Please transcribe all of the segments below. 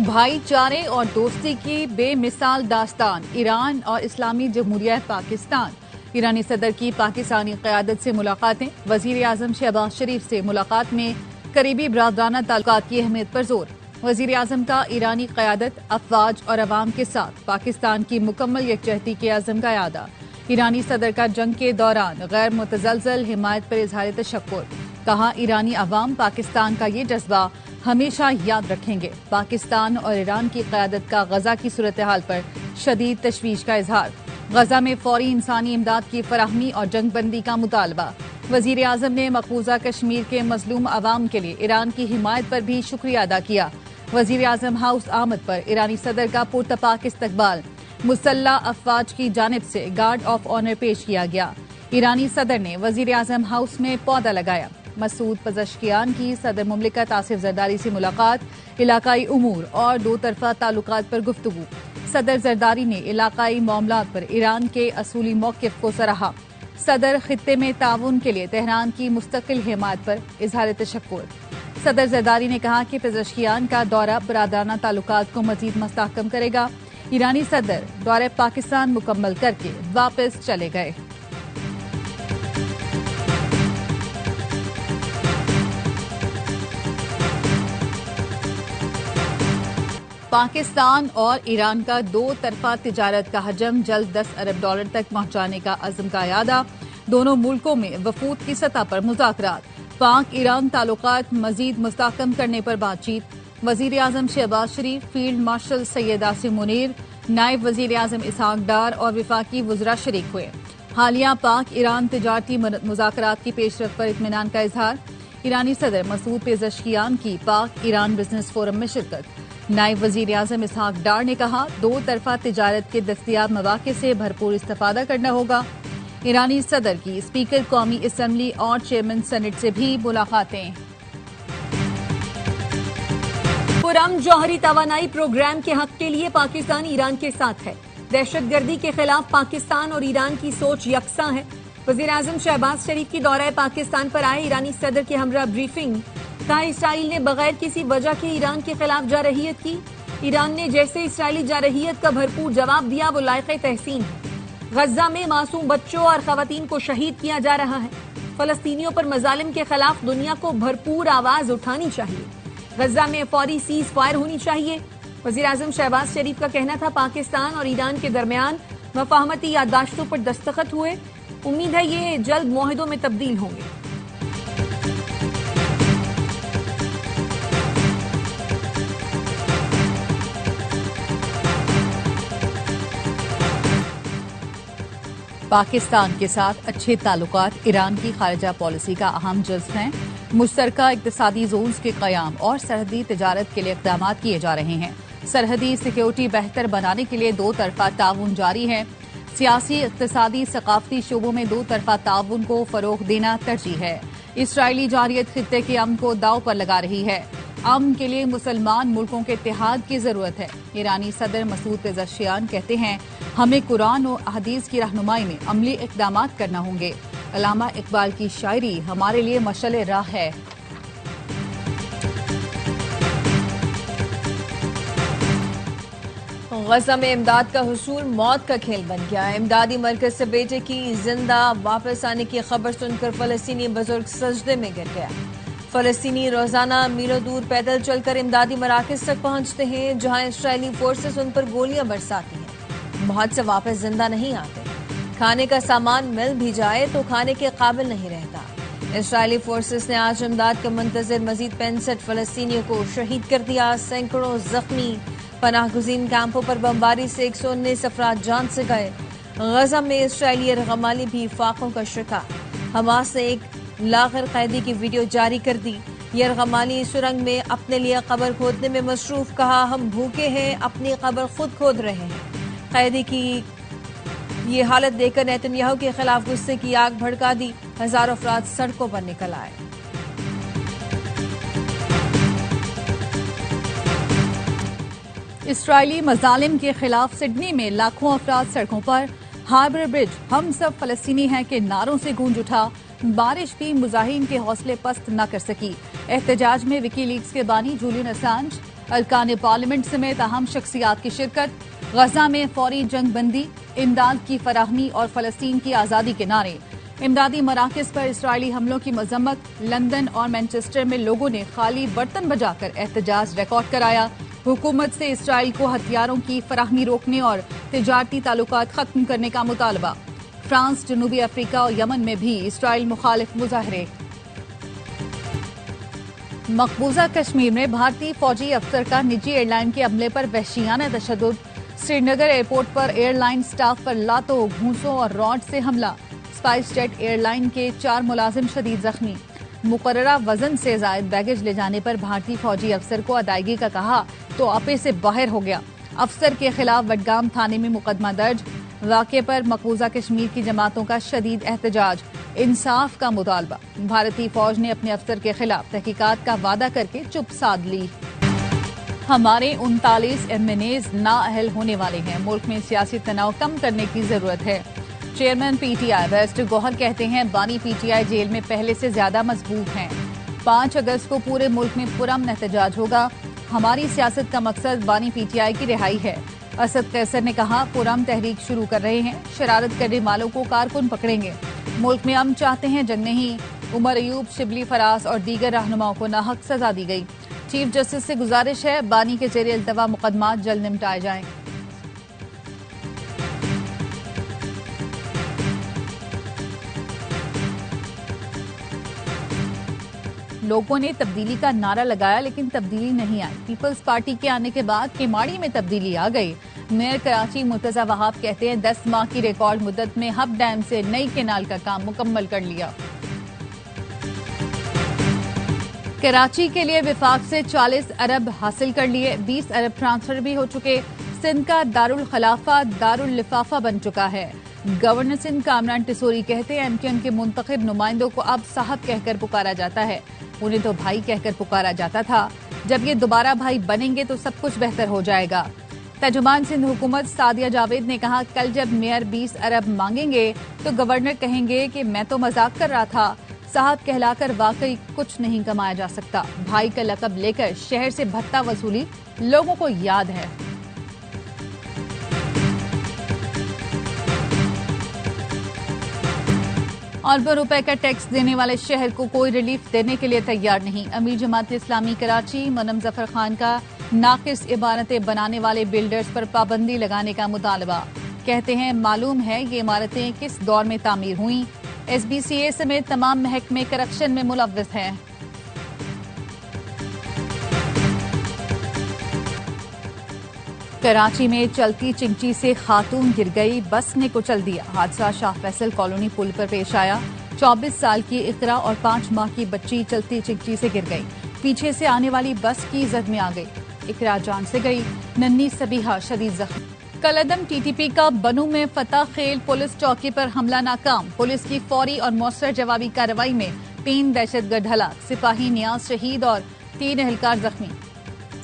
بھائی چارے اور دوستی کی بے مثال داستان، ایران اور اسلامی جمہوریہ پاکستان۔ ایرانی صدر کی پاکستانی قیادت سے ملاقاتیں، وزیر اعظم شہباز شریف سے ملاقات میں قریبی برادرانہ تعلقات کی اہمیت پر زور۔ وزیر اعظم کا ایرانی قیادت، افواج اور عوام کے ساتھ پاکستان کی مکمل یکجہتی کے عزم کا اعادہ۔ ایرانی صدر کا جنگ کے دوران غیر متزلزل حمایت پر اظہار تشکر۔ کہا، ایرانی عوام پاکستان کا یہ جذبہ ہمیشہ یاد رکھیں گے۔ پاکستان اور ایران کی قیادت کا غزہ کی صورتحال پر شدید تشویش کا اظہار۔ غزہ میں فوری انسانی امداد کی فراہمی اور جنگ بندی کا مطالبہ۔ وزیر اعظم نے مقبوضہ کشمیر کے مظلوم عوام کے لیے ایران کی حمایت پر بھی شکریہ ادا کیا۔ وزیر اعظم ہاؤس آمد پر ایرانی صدر کا پرتپاک استقبال۔ مسلح افواج کی جانب سے گارڈ آف آنر پیش کیا گیا۔ ایرانی صدر نے وزیر اعظم ہاؤس میں پودا لگایا۔ مسعود پزشکیان کی صدر مملکت آصف زرداری سے ملاقات، علاقائی امور اور دو طرفہ تعلقات پر گفتگو۔ صدر زرداری نے علاقائی معاملات پر ایران کے اصولی موقف کو سراہا۔ صدر خطے میں تعاون کے لیے تہران کی مستقل حمایت پر اظہار تشکر۔ صدر زرداری نے کہا کہ پزشکیان کا دورہ برادرانہ تعلقات کو مزید مستحکم کرے گا۔ ایرانی صدر دورہ پاکستان مکمل کر کے واپس چلے گئے۔ پاکستان اور ایران کا دو طرفہ تجارت کا حجم جلد $10 ارب تک پہنچانے کا عزم کا اعادہ۔ دونوں ملکوں میں وفود کی سطح پر مذاکرات۔ پاک ایران تعلقات مزید مستحکم کرنے پر بات چیت۔ وزیر اعظم شہباز شریف، فیلڈ مارشل سید عاصم منیر، نائب وزیر اعظم اسحاق ڈار اور وفاقی وزراء شریک ہوئے۔ حالیہ پاک ایران تجارتی مذاکرات کی پیش رفت پر اطمینان کا اظہار۔ ایرانی صدر مسعود پزشکیان کی پاک ایران بزنس فورم میں شرکت۔ نائب وزیر اعظم اسحاق ڈار نے کہا، دو طرفہ تجارت کے دستیاب مواقع سے بھرپور استفادہ کرنا ہوگا۔ ایرانی صدر کی اسپیکر قومی اسمبلی اور چیئرمین سینٹ سے بھی ملاقاتیں۔ پرامن جوہری توانائی پروگرام کے حق کے لیے پاکستان ایران کے ساتھ ہے۔ دہشت گردی کے خلاف پاکستان اور ایران کی سوچ یکساں ہے۔ وزیر اعظم شہباز شریف کی دورہ پاکستان پر آئے ایرانی صدر کے ہمراہ بریفنگ۔ کہا، اسرائیل نے بغیر کسی وجہ کے ایران کے خلاف جارحیت کی۔ ایران نے جیسے اسرائیلی جارحیت کا بھرپور جواب دیا وہ لائق تحسین ہے۔ غزہ میں معصوم بچوں اور خواتین کو شہید کیا جا رہا ہے۔ فلسطینیوں پر مظالم کے خلاف دنیا کو بھرپور آواز اٹھانی چاہیے۔ غزہ میں فوری سیز فائر ہونی چاہیے۔ وزیر اعظم شہباز شریف کا کہنا تھا، پاکستان اور ایران کے درمیان مفاہمتی یادداشتوں پر دستخط ہوئے۔ امید ہے یہ جلد معاہدوں میں تبدیل ہوں گے۔ پاکستان کے ساتھ اچھے تعلقات ایران کی خارجہ پالیسی کا اہم جزو ہیں۔ مشترکہ اقتصادی زونز کے قیام اور سرحدی تجارت کے لیے اقدامات کیے جا رہے ہیں۔ سرحدی سیکیورٹی بہتر بنانے کے لیے دو طرفہ تعاون جاری ہے۔ سیاسی، اقتصادی، ثقافتی شعبوں میں دو طرفہ تعاون کو فروغ دینا ترجیح ہے۔ اسرائیلی جارحیت خطے کے امن کو داؤ پر لگا رہی ہے۔ امن کے لیے مسلمان ملکوں کے اتحاد کی ضرورت ہے۔ ایرانی صدر مسعود پزشکیان کہتے ہیں، ہمیں قرآن و احادیث کی رہنمائی میں عملی اقدامات کرنا ہوں گے۔ علامہ اقبال کی شاعری ہمارے لیے مشعل راہ ہے۔ غزہ میں امداد کا حصول موت کا کھیل بن گیا۔ امدادی مرکز سے بیٹے کی زندہ واپس آنے کی خبر سن کر فلسطینی بزرگ سجدے میں گر گیا۔ فلسطینی روزانہ میلوں دور پیدل چل کر امدادی مراکز تک پہنچتے ہیں، جہاں اسرائیلی فورسز ان پر گولیاں برساتی ہیں۔ بہت سے واپس زندہ نہیں آتے۔ کھانے کا سامان مل بھی جائے تو کھانے کے قابل نہیں رہتا۔ اسرائیلی فورسز نے آج امداد کا منتظر مزید 65 فلسطینیوں کو شہید کر دیا۔ سینکڑوں زخمی۔ پناہ گزین کیمپوں پر بمباری سے 119 افراد جان سے گئے۔ غزہ میں اسرائیلی یرغمالی بھی فاقوں کا شکار۔ حماس نے ایک لاغر قیدی کی ویڈیو جاری کر دی۔ یرغمالی سرنگ میں اپنے لیے قبر کھودنے میں مصروف، کہا، ہم بھوکے ہیں، اپنی قبر خود کھود رہے ہیں۔ قیدی کی یہ حالت دیکھ کر نیتن یاہو کے خلاف غصے کی آگ بھڑکا دی۔ ہزاروں افراد سڑکوں پر نکل آئے۔ اسرائیلی مظالم کے خلاف سڈنی میں لاکھوں افراد سڑکوں پر۔ ہاربر برج ہم سب فلسطینی ہیں کے نعروں سے گونج اٹھا۔ بارش بھی مظاہرین کے حوصلے پست نہ کر سکی۔ احتجاج میں وکی لیکس کے بانی جولین اسانج، ارکان پارلیمنٹ سمیت اہم شخصیات کی شرکت، غزہ میں فوری جنگ بندی، امداد کی فراہمی اور فلسطین کی آزادی کے نعرے۔ امدادی مراکز پر اسرائیلی حملوں کی مذمت، لندن اور مانچسٹر میں لوگوں نے خالی برتن بجا کر احتجاج ریکارڈ کرایا۔ حکومت سے اسرائیل کو ہتھیاروں کی فراہمی روکنے اور تجارتی تعلقات ختم کرنے کا مطالبہ۔ فرانس، جنوبی افریقہ اور یمن میں بھی اسرائیل مخالف مظاہرے۔ مقبوضہ کشمیر میں بھارتی فوجی افسر کا نجی ایئر لائن کے عملے پر وحشیانہ تشدد، سری نگر ایئرپورٹ پر ایئر لائن سٹاف پر لاتوں، گھونسوں اور راڈ سے حملہ، اسپائس جیٹ ایئر لائن کے 4 ملازم شدید زخمی۔ مقررہ وزن سے زائد بیگیج لے جانے پر بھارتی فوجی افسر کو ادائیگی کا کہا تو آپے سے باہر ہو گیا۔ افسر کے خلاف وڈگام تھانے میں مقدمہ درج۔ واقعے پر مقبوضہ کشمیر کی جماعتوں کا شدید احتجاج، انصاف کا مطالبہ۔ بھارتی فوج نے اپنے افسر کے خلاف تحقیقات کا وعدہ کر کے چپ سادھ لی۔ ہمارے 39 MNAs نااہل ہونے والے ہیں، ملک میں سیاسی تناؤ کم کرنے کی ضرورت ہے۔ Chairman P T I barrister Gohar کہتے ہیں بانی پی ٹی آئی جیل میں پہلے سے زیادہ مضبوط ہیں۔ 5 اگست کو پورے ملک میں پرامن احتجاج ہوگا۔ ہماری سیاست کا مقصد بانی پی ٹی آئی کی رہائی ہے۔ اسد قیصر نے کہا پرامن تحریک شروع کر رہے ہیں، شرارت کرنے والوں کو کارکن پکڑیں گے۔ ملک میں امن چاہتے ہیں، جنگ نہیں۔ عمر ایوب، شبلی فراز اور دیگر رہنماؤں کو ناحق سزا دی گئی۔ چیف جسٹس سے گزارش ہے بانی کے زیر التوا مقدمات جلد نمٹائے جائیں۔ لوگوں نے تبدیلی کا نعرہ لگایا لیکن تبدیلی نہیں آئی۔ پیپلز پارٹی کے آنے کے بعد کیماڑی میں تبدیلی آ گئی۔ میئر کراچی مرتضی وہاب کہتے ہیں 10 ماہ کی ریکارڈ مدت میں ہب ڈیم سے نئی کینال کا کام مکمل کر لیا۔ کراچی کے لیے وفاق سے 40 ارب حاصل کر لیے، 20 ارب ٹرانسفر بھی ہو چکے۔ سندھ کا دارالخلافہ داراللفافہ بن چکا ہے۔ گورنر سندھ کامران ٹسوری کہتے ہیں MKM کے منتخب نمائندوں کو اب صاحب کہہ کر پکارا جاتا ہے، انہیں تو بھائی کہہ کر پکارا جاتا تھا۔ جب یہ دوبارہ بھائی بنیں گے تو سب کچھ بہتر ہو جائے گا۔ ترجمان سندھ حکومت سعدیہ جاوید نے کہا کل جب میئر 20 ارب مانگیں گے تو گورنر کہیں گے کہ میں تو مذاق کر رہا تھا، صاحب کہلا کر واقعی کچھ نہیں کمایا جا سکتا۔ بھائی کا لقب لے کر شہر سے بھتہ وصولی لوگوں کو یاد ہے۔ اربوں روپے کا ٹیکس دینے والے شہر کو کوئی ریلیف دینے کے لیے تیار نہیں۔ امیر جماعت اسلامی کراچی منم ظفر خان کا ناقص عمارتیں بنانے والے بلڈرز پر پابندی لگانے کا مطالبہ۔ کہتے ہیں معلوم ہے یہ عمارتیں کس دور میں تعمیر ہوئیں۔ SBCA سمیت تمام محکمے کرپشن میں ملوث ہیں۔ کراچی میں چلتی چنچی سے خاتون گر گئی، بس نے کچل دیا۔ حادثہ شاہ فیصل کالونی پل پر پیش آیا۔ 24 سال کی اقرا اور 5 ماہ کی بچی چلتی چنچی سے گر گئی، پیچھے سے آنے والی بس کی زد میں آ گئی، اقرا جان سے گئی، ننھی سبیحہ شدید زخمی۔ کالعدم TTP کا بنو میں فتح خیل پولیس چوکی پر حملہ ناکام، پولیس کی فوری اور مؤثر جوابی کارروائی میں 3 دہشت گرد ہلاک، سپاہی نیاز شہید اور 3 اہلکار زخمی۔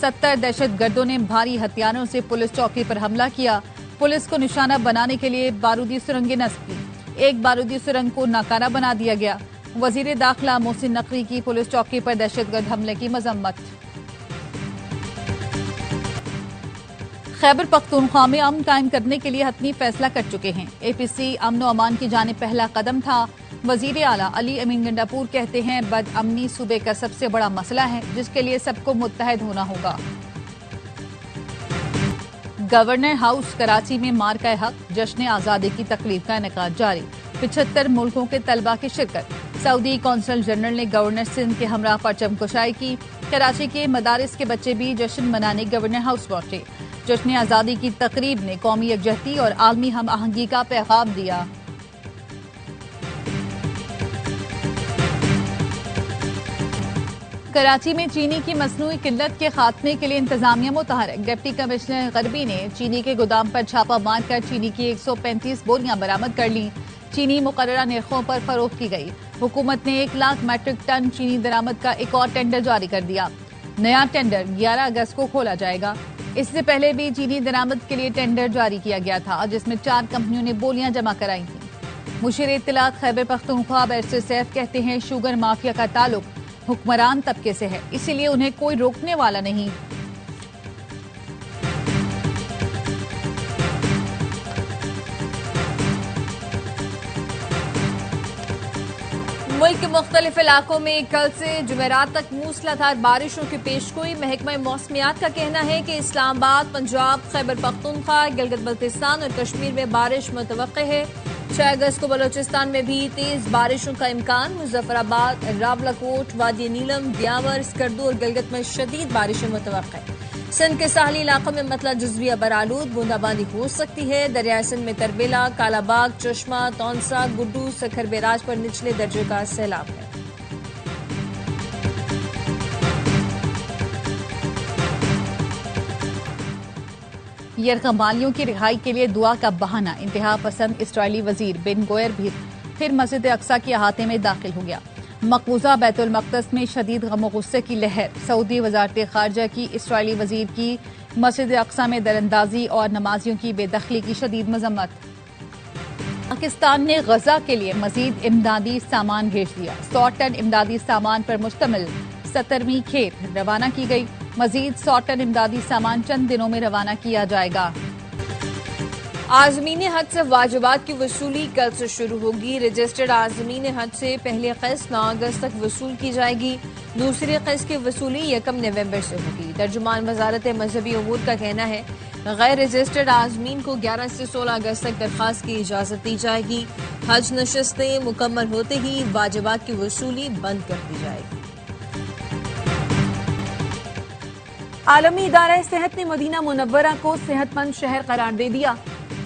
70 دہشت گردوں نے بھاری ہتھیاروں سے پولیس چوکی پر حملہ کیا، پولیس کو نشانہ بنانے کے لیے بارودی سرنگیں نصب کی، ایک بارودی سرنگ کو ناکارہ بنا دیا گیا۔ وزیر داخلہ محسن نقوی کی پولیس چوکی پر دہشت گرد حملے کی مذمت۔ خیبر پختونخوا میں امن قائم کرنے کے لیے حتمی فیصلہ کر چکے ہیں۔ APC امن و امان کی جانب پہلا قدم تھا۔ وزیر اعلیٰ علی امین گنڈاپور کہتے ہیں بد امنی صوبے کا سب سے بڑا مسئلہ ہے جس کے لیے سب کو متحد ہونا ہوگا۔ گورنر ہاؤس کراچی میں مارکہ حق جشن آزادی کی تقریب کا انعقاد جاری، 75 ملکوں کے طلبہ کی شرکت۔ سعودی قونصل جنرل نے گورنر سندھ کے ہمراہ پرچم کشائی کی۔ کراچی کے مدارس کے بچے بھی جشن منانے گورنر ہاؤس پہنچے۔ جشن آزادی کی تقریب نے قومی یکجہتی اور عالمی ہم آہنگی کا پیغام دیا۔ کراچی میں چینی کی مصنوعی قلت کے خاتمے کے لیے انتظامیہ متحرک، ڈپٹی کمشنر غربی نے چینی کے گودام پر چھاپہ مار کر چینی کی 135 بوریاں برآمد کر لیں۔ چینی مقررہ نرخوں پر فروخت کی گئی۔ حکومت نے 1 لاکھ میٹرک ٹن چینی درآمد کا ایک اور ٹینڈر جاری کر دیا۔ نیا ٹینڈر 11 اگست کو کھولا جائے گا۔ اس سے پہلے بھی چینی درآمد کے لیے ٹینڈر جاری کیا گیا تھا جس میں 4 کمپنیوں نے بولیاں جمع کرائی تھیں۔ مشیر اطلاعات خیبر پختونخوا بیرسٹر سیف کہتے ہیں شوگر مافیا کا تعلق حکمران طبقے سے ہے، اسی لیے انہیں کوئی روکنے والا نہیں۔ ملک کے مختلف علاقوں میں کل سے جمعرات تک موسلادھار بارشوں کی پیشگوئی. محکمہ موسمیات کا کہنا ہے کہ اسلام آباد، پنجاب، خیبر پختونخوا، گلگت بلتستان اور کشمیر میں بارش متوقع ہے. 6 اگست کو بلوچستان میں بھی تیز بارشوں کا امکان. مظفر آباد، راولاکوٹ، وادی نیلم، بیاور، اسکردو اور گلگت میں شدید بارشیں متوقع ہیں. سندھ کے ساحلی علاقوں میں مطلع جزوی برآلود بوندا باندی ہو سکتی ہے. دریائے سندھ میں تربیلا، کالا باغ، چشمہ، تونسا، گڈو، سکھر بیراج پر نچلے درجے کا سیلاب ہے. یرغمالیوں کی رہائی کے لیے دعا کا بہانہ. انتہا پسند اسرائیلی وزیر بن گوئر بھی پھر مسجد اقصی کے احاطے میں داخل ہو گیا. مقبوضہ بیت المقدس میں شدید غم و غصے کی لہر. سعودی وزارت خارجہ کی اسرائیلی وزیر کی مسجد اقصی میں دراندازی اور نمازیوں کی بے دخلی کی شدید مذمت. پاکستان نے غزہ کے لیے مزید امدادی سامان بھیج دیا. 100 ٹن امدادی سامان پر مشتمل 17ویں کھیپ روانہ کی گئی. مزید 100 ٹن امدادی سامان چند دنوں میں روانہ کیا جائے گا. عازمین حج سے واجبات کی وصولی کل سے شروع ہوگی. رجسٹرڈ عازمین حج سے پہلی قسط 9 اگست تک وصول کی جائے گی. دوسری قسط کی وصولی 1 نومبر سے ہوگی. ترجمان وزارت مذہبی امور کا کہنا ہے غیر رجسٹرڈ عازمین کو 11 سے 16 اگست تک درخواست کی اجازت دی جائے گی. حج نشستیں مکمل ہوتے ہی واجبات کی وصولی بند کر دی جائے گی. عالمی ادارہ صحت نے مدینہ منورہ کو صحت مند شہر قرار دے دیا.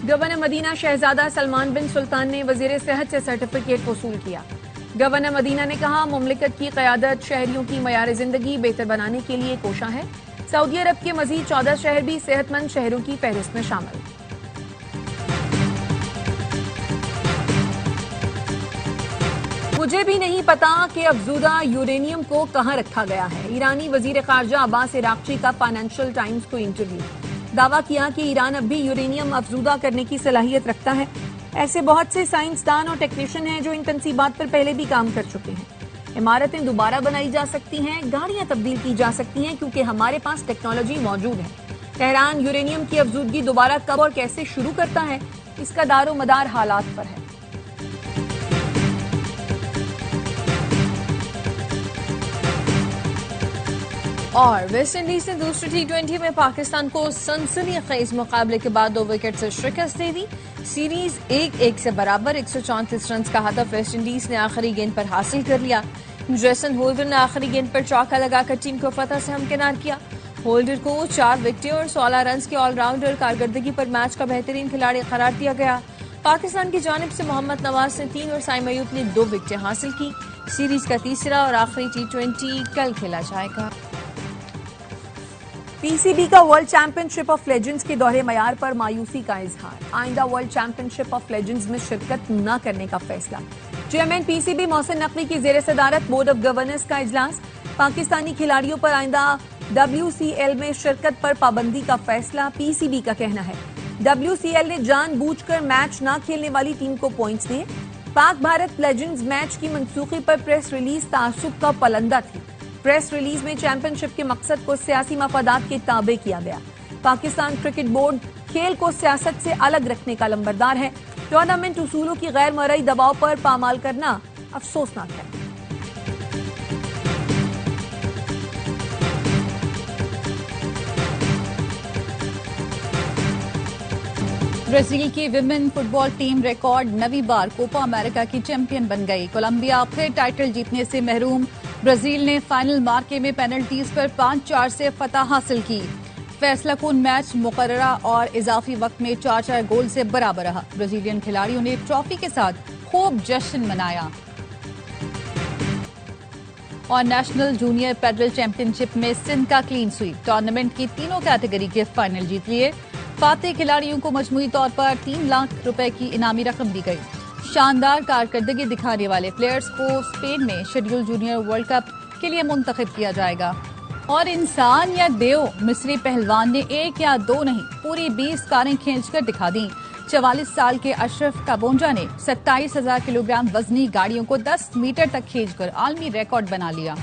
گورنر مدینہ شہزادہ سلمان بن سلطان نے وزیر صحت سے سرٹیفکیٹ وصول کیا. گورنر مدینہ نے کہا مملکت کی قیادت شہریوں کی معیار زندگی بہتر بنانے کے لیے کوشاں ہے. سعودی عرب کے مزید 14 شہر بھی صحت مند شہروں کی فہرست میں شامل. مجھے بھی نہیں پتا کہ افزودہ یورینیم کو کہاں رکھا گیا ہے. ایرانی وزیر خارجہ عباس عراقچی کا فائنینشل ٹائمز کو انٹرویو. دعویٰ کیا کہ ایران اب بھی یورینیم افزودہ کرنے کی صلاحیت رکھتا ہے. ایسے بہت سے سائنسدان اور ٹیکنیشین ہیں جو ان تنصیبات پر پہلے بھی کام کر چکے ہیں. عمارتیں دوبارہ بنائی جا سکتی ہیں، گاڑیاں تبدیل کی جا سکتی ہیں کیونکہ ہمارے پاس ٹیکنالوجی موجود ہے. تہران یورینیم کی افزودگی دوبارہ کب اور کیسے شروع کرتا ہے اس کا دار و مدار حالات پر ہے. اور ویسٹ انڈیز نے دوسرے T20 میں پاکستان کو سنسنی خیز مقابلے کے بعد 2 وکٹ سے شکست دے دی. سیریز 1-1 سے برابر. 134 رنز کا ہدف ویسٹ انڈیز نے آخری گیند پر حاصل کر لیا. جیسن ہولڈر نے آخری گیند پر چوکا لگا کر ٹیم کو فتح سے ہمکنار کیا. ہولڈر کو 4 وکٹیں اور 16 رنز کے آل راؤنڈر کارکردگی پر میچ کا بہترین کھلاڑی قرار دیا گیا. پاکستان کی جانب سے محمد نواز نے 3 اور سائم ایوب نے 2 وکٹیں حاصل کی. سیریز کا تیسرا اور آخری T20 کل کھیلا جائے گا. پی سی بی کا world champion ship of legends کے دوہرے معیار پر مایوسی کا اظہار. آئندہ world champion ship of legends میں شرکت نہ کرنے کا فیصلہ. Chairman P C B Mohsin Naqvi کی زیر صدارت بورڈ آف گورنرز کا اجلاس. پاکستانی کھلاڑیوں پر آئندہ WCL میں شرکت پر پابندی کا فیصلہ. پی سی بی کا کہنا ہے WCL نے جان بوجھ کر میچ نہ کھیلنے والی ٹیم کو پوائنٹس دیے. پاک بھارت لیجنڈز میچ کی منسوخی پر پریس ریلیز تعصب کا پلندہ تھی. پریس ریلیز میں چیمپئن شپ کے مقصد کو سیاسی مفادات کے تابع کیا گیا. پاکستان کرکٹ بورڈ کھیل کو سیاست سے الگ رکھنے کا لمبردار ہے. ٹورنامنٹ اصولوں کی غیر مرئی دباؤ پر پامال کرنا افسوسناک ہے. برازیل کی ویمن فٹ بال ٹیم ریکارڈ 9ویں بار کوپا امریکہ کی چیمپئن بن گئی. کولمبیا پھر ٹائٹل جیتنے سے محروم. برازیل نے فائنل مارکے میں پینلٹیز پر 5-4 سے فتح حاصل کی. فیصلہ کن میچ مقررہ اور اضافی وقت میں 4-4 گول سے برابر رہا. برازیلین کھلاڑیوں نے ٹرافی کے ساتھ خوب جشن منایا. اور نیشنل جونیئر پیڈل چیمپئن شپ میں سندھ کا کلین سویپ. ٹورنامنٹ کی تینوں کیٹیگری کے فائنل جیت لیے. فاتح کھلاڑیوں کو مجموعی طور پر 3 لاکھ روپے کی انعامی رقم دی گئی. شاندار کارکردگی دکھانے والے پلیئرز کو اسپین میں شیڈول جونیئر ورلڈ کپ کے لیے منتخب کیا جائے گا. اور انسان یا دیو، مصری پہلوان نے 1 یا 2 نہیں پوری 20 کاریں کھینچ کر دکھا دیں. 44 سال کے اشرف کابونجا نے 27,000 کلو گرام وزنی گاڑیوں کو 10 میٹر تک کھینچ کر عالمی ریکارڈ بنا لیا.